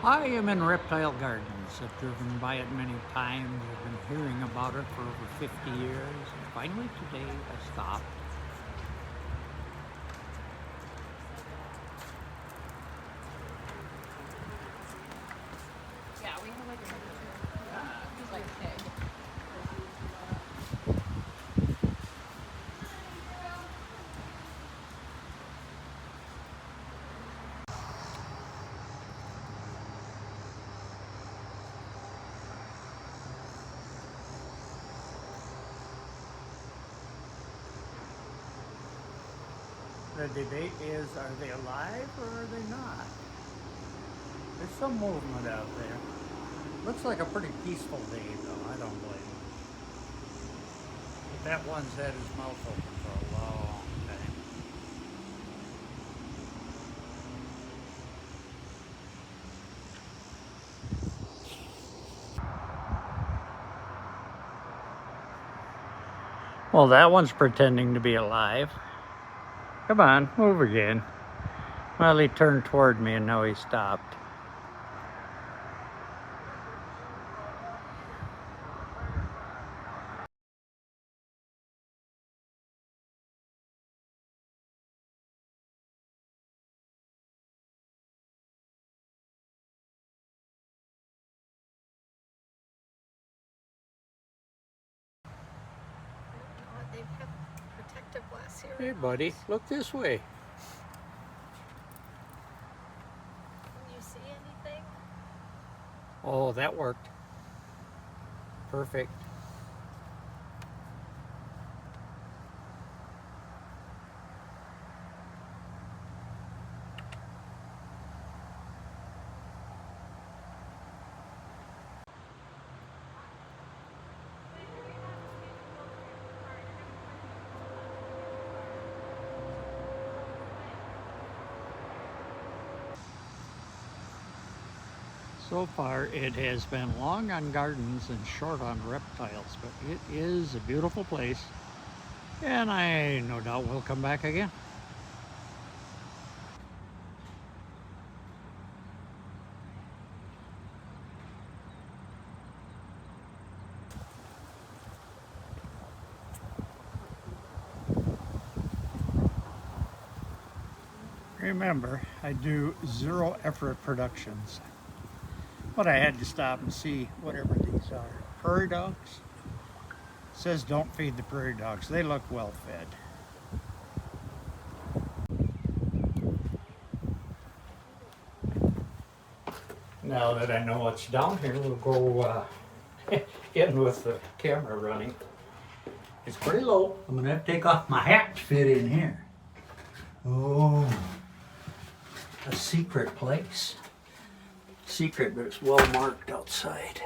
I am in Reptile Gardens. I've driven by it many times. I've been hearing about it for over 50 years. And finally today I stopped. Yeah, we have like a he's like pig. The debate is, are they alive or are they not? There's some movement out there. Looks like a pretty peaceful day though, I don't blame them. But that one's had his mouth open for a long time. Well, that one's pretending to be alive. Come on, move again. Well, he turned toward me and now he stopped. They have protective glass here. Hey buddy, look this way. Can you see anything? Oh, that worked. Perfect. So far, it has been long on gardens and short on reptiles, but it is a beautiful place, and I no doubt will come back again. Remember, I do zero effort productions. But I had to stop and see whatever these are. Prairie dogs. It says don't feed the prairie dogs. They look well fed. Now that I know what's down here, we'll go in with the camera running. It's pretty low. I'm gonna have to take off my hat to fit in here. Oh, a secret place. Secret, but it's well marked outside.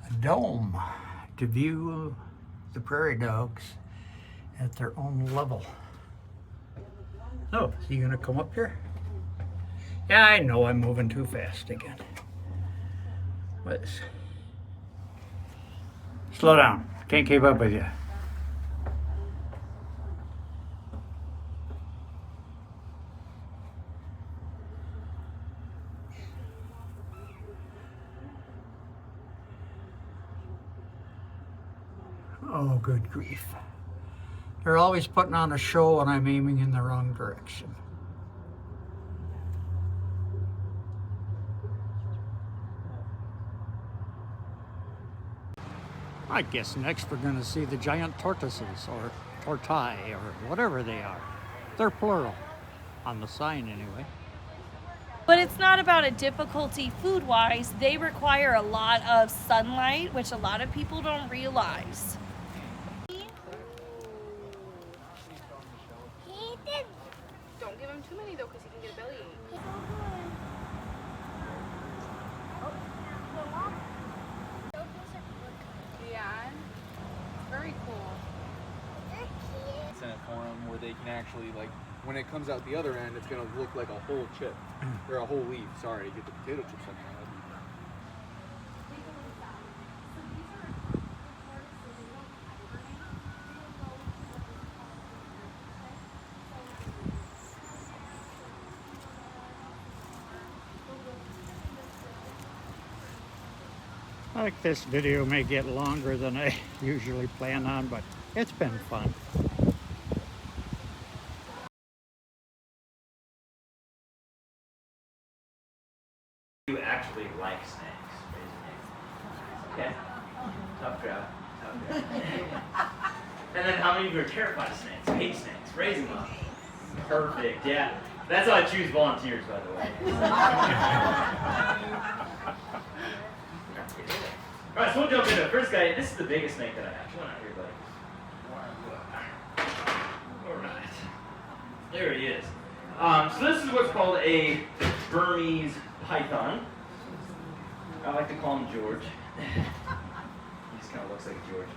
A dome to view the prairie dogs at their own level. Oh, is he gonna come up here? Yeah, I know I'm moving too fast again. Let's slow down. Can't keep up with you. Oh, good grief. They're always putting on a show and I'm aiming in the wrong direction. I guess next we're going to see the giant tortoises, or tortai, or whatever they are. They're plural, on the sign anyway. But it's not about a difficulty food-wise. They require a lot of sunlight, which a lot of people don't realize. Don't give him too many though, because he can get a bellyache. Yeah, very cool. Senate forum where they can actually, like, when it comes out the other end, it's gonna look like a whole chip or a whole leaf. Sorry, to get the potato chips on there. I think this video may get longer than I usually plan on, but it's been fun. You actually like snakes, raise your hand. Okay? Tough crowd. Tough crowd. And then how many of you are terrified of snakes? Hate snakes? Raise them up. Perfect, yeah. That's how I choose volunteers, by the way. Alright, so we'll jump into the first guy. This is the biggest snake that I have. Come on out here, buddy. Alright. There he is. So this is what's called a Burmese python. I like to call him George. He just kind of looks like a George.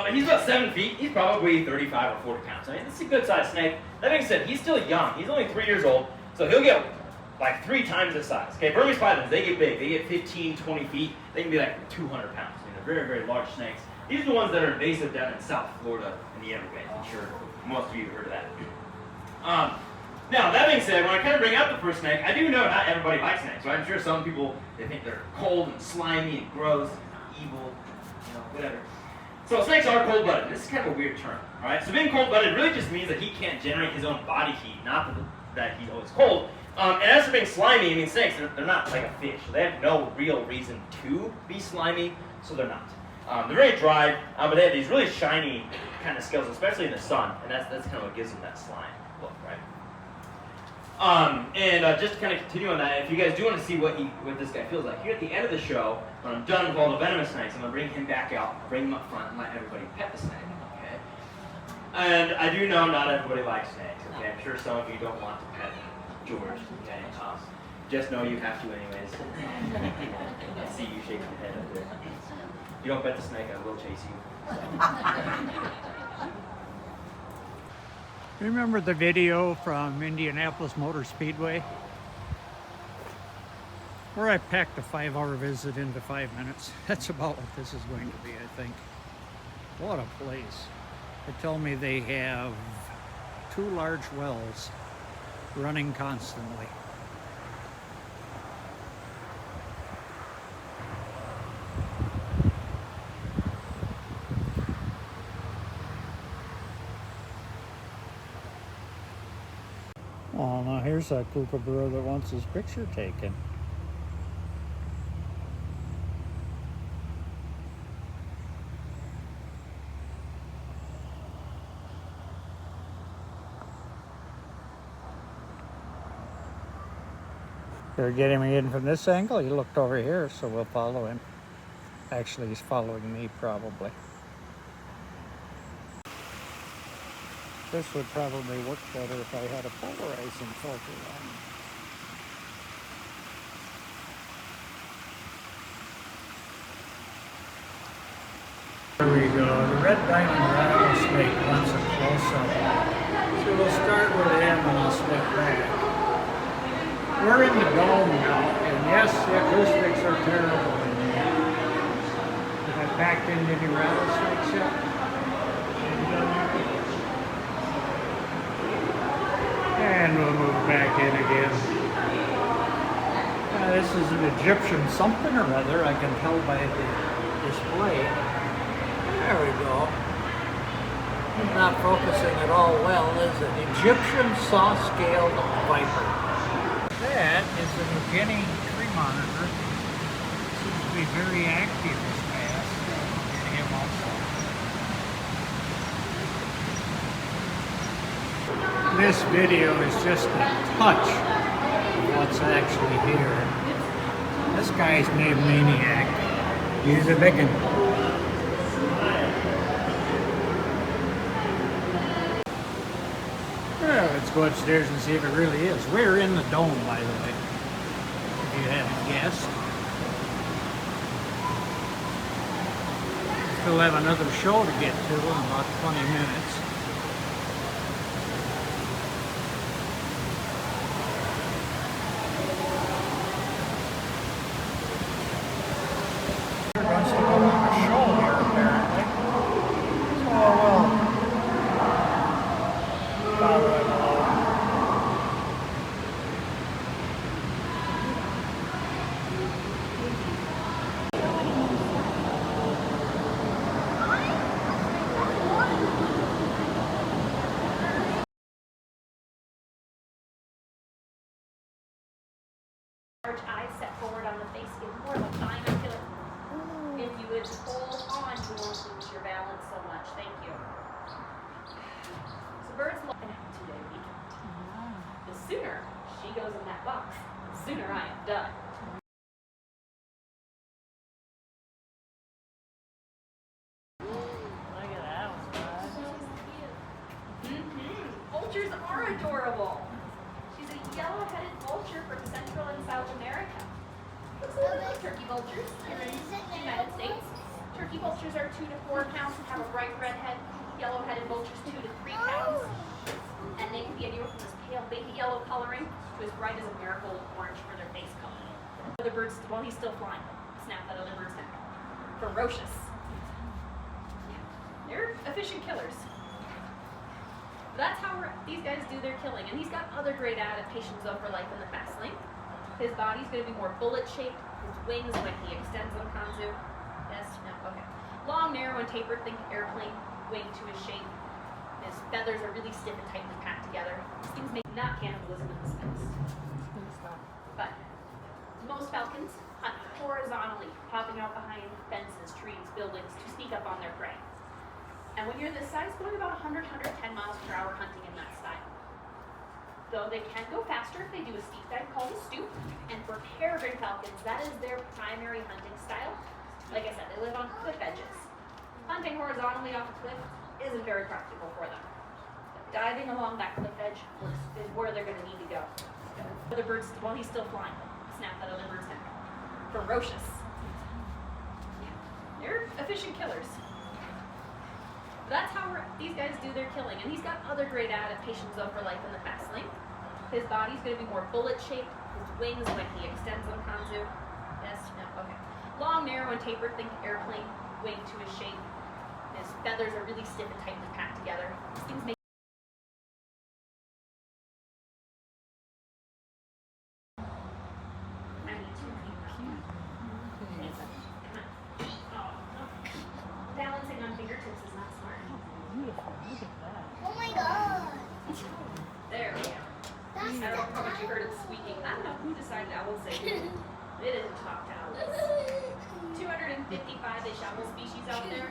And he's about 7 feet. He's probably 35 or 40 pounds. I mean, this is a good sized snake. That being said, he's still young. He's only 3 years old, so he'll get like 3 times his size. Okay, Burmese pythons, they get big. They get 15, 20 feet. They can be like 200 pounds. They're very, very large snakes. These are the ones that are invasive down in South Florida in the Everglades. I'm sure most of you have heard of that. Now, that being said, when I kind of bring out the first snake, I do know not everybody likes snakes. So I'm sure some people, they think they're cold and slimy and gross and evil, whatever. So snakes are cold-blooded. This is kind of a weird term, all right? So being cold-blooded really just means that he can't generate his own body heat, not that he's always cold. And as for being slimy, I mean, snakes, they're not like a fish. So they have no real reason to be slimy, so they're not. They're very dry, but they have these really shiny kind of scales, especially in the sun, and that's kind of what gives them that slime look, right? Just to kind of continue on that, if you guys do want to see what this guy feels like, here at the end of the show, when I'm done with all the venomous snakes, I'm going to bring him back out, bring him up front, and let everybody pet the snake, okay? And I do know not everybody likes snakes, okay? I'm sure some of you don't want to pet George, okay? Just know you have to anyways. I see you shaking your head up there. If you don't pet the snake, I will chase you. Remember the video from Indianapolis Motor Speedway? Where I packed a 5-hour visit into 5 minutes. That's about what this is going to be, I think. What a place. They tell me they have 2 large wells running constantly. Oh, now here's that kookaburra that wants his picture taken. They're getting me in from this angle. He looked over here, so we'll follow him. Actually, he's following me, probably. This would probably work better if I had a polarizing filter on. There we go. The red diamond rattlesnake wants a close-up. So we'll start with him and I'll step back. We're in the dome now, and yes, the acoustics are terrible in here. Have I packed in any rattlesnakes yet? And we'll move back in again. This is an Egyptian something or other, I can tell by the display. There we go. It's not focusing at all well, is it? Egyptian saw-scaled viper. That is the New Guinea tree monitor. Seems to be very active this past. And him also. This video is just a touch of what's actually here. This guy's named Maniac. He's a big one. Well, let's go upstairs and see if it really is. We're in the dome, by the way, if you hadn't guessed. Still have another show to get to in about 20 minutes. Wants to go on a show here, apparently. Oh, well. Follow him along. forward on the face, give more of a binocular. If you would hold on, you won't lose your balance so much. Thank you. So birds love an 2-day weekend. The sooner she goes in that box, the sooner I am done. Look at that one, bud. Vultures are adorable. She's a yellow-headed vulture from Central and South America. Looks a little like turkey vultures here in the United States. Turkey vultures are 2 to 4 pounds and have a bright red head. Yellow-headed vultures 2 to 3 pounds. And they can be anywhere from this pale baby yellow coloring to as bright as a marigold orange for their face color. Other birds, while he's still flying, snap that other bird's neck. Ferocious. They're efficient killers. That's how these guys do their killing. And he's got other great adaptations though for life in the fast lane. His body's going to be more bullet-shaped. His wings, when he extends them, kanzu. Yes? No? Okay. Long, narrow, and tapered. Think airplane wing to his shape. His feathers are really stiff and tightly packed together. These things make not cannibalism in this nest. But most falcons hunt horizontally, popping out behind fences, trees, buildings to sneak up on their prey. And when you're this size, going about 100, 110 miles per hour hunting in that style. Though they can go faster if they do a steep dive called a stoop. And for peregrine falcons, that is their primary hunting style. Like I said, they live on cliff edges. Hunting horizontally off a cliff isn't very practical for them. But diving along that cliff edge is where they're going to need to go. Other birds, while he's still flying, snap that other bird's neck. Ferocious. They're efficient killers. That's how these guys do their killing. And he's got other great adaptations though for life in the fast lane. His body's going to be more bullet-shaped. His wings, when he extends them, kanzu. Yes? No? Okay. Long, narrow, and tapered. Think airplane wing to his shape. His feathers are really stiff and tightly packed together. These things make balancing on fingertips is not smart. Oh my god! There we go. I don't know how much you heard it squeaking. I don't know who decided owls say who. It isn't talked owls. 255-ish owl species out there.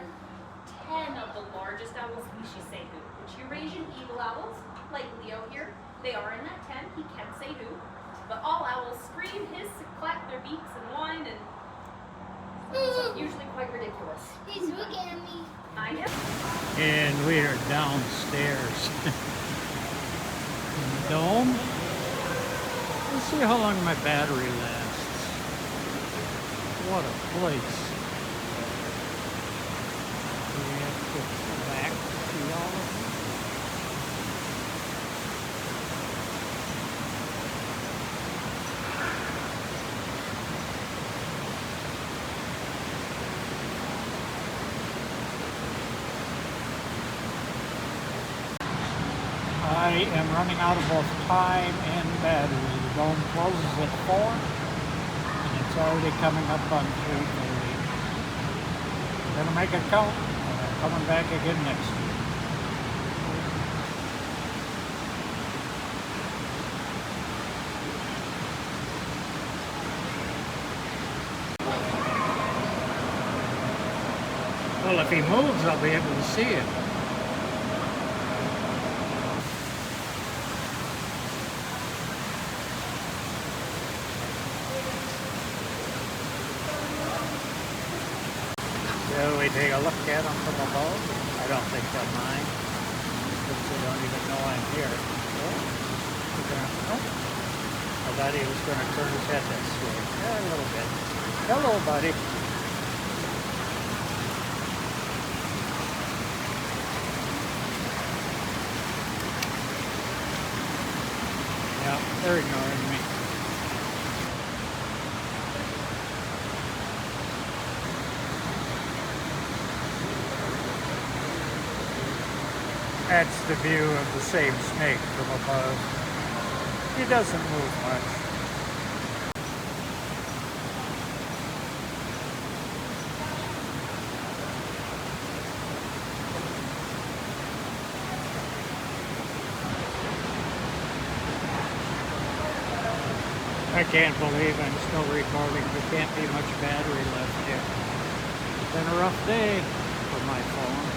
10 of the largest owl species say who. Which Eurasian eagle owls, like Leo here, they are in that 10. He can say who. But all owls scream, hiss, clap their beaks, and whine, and it's usually quite ridiculous. He's looking at me. I know. And we are downstairs in the dome. Let's see how long my battery lasts. What a place. We have to go back to see all of them. I am running out of both time and battery. The dome closes at 4, and it's already coming up on 3:30. I'm gonna make it count, and I'm coming back again next week. Well, if he moves, I'll be able to see it. So we take a look at them from above. I don't think they'll mind, since they don't even know I'm here. Oh, I thought he was going to turn his head this way. Yeah, a little bit. Hello, buddy. Yeah, they're ignoring me. That's the view of the same snake from above. He doesn't move much. I can't believe I'm still recording. There can't be much battery left yet. It's been a rough day for my phone.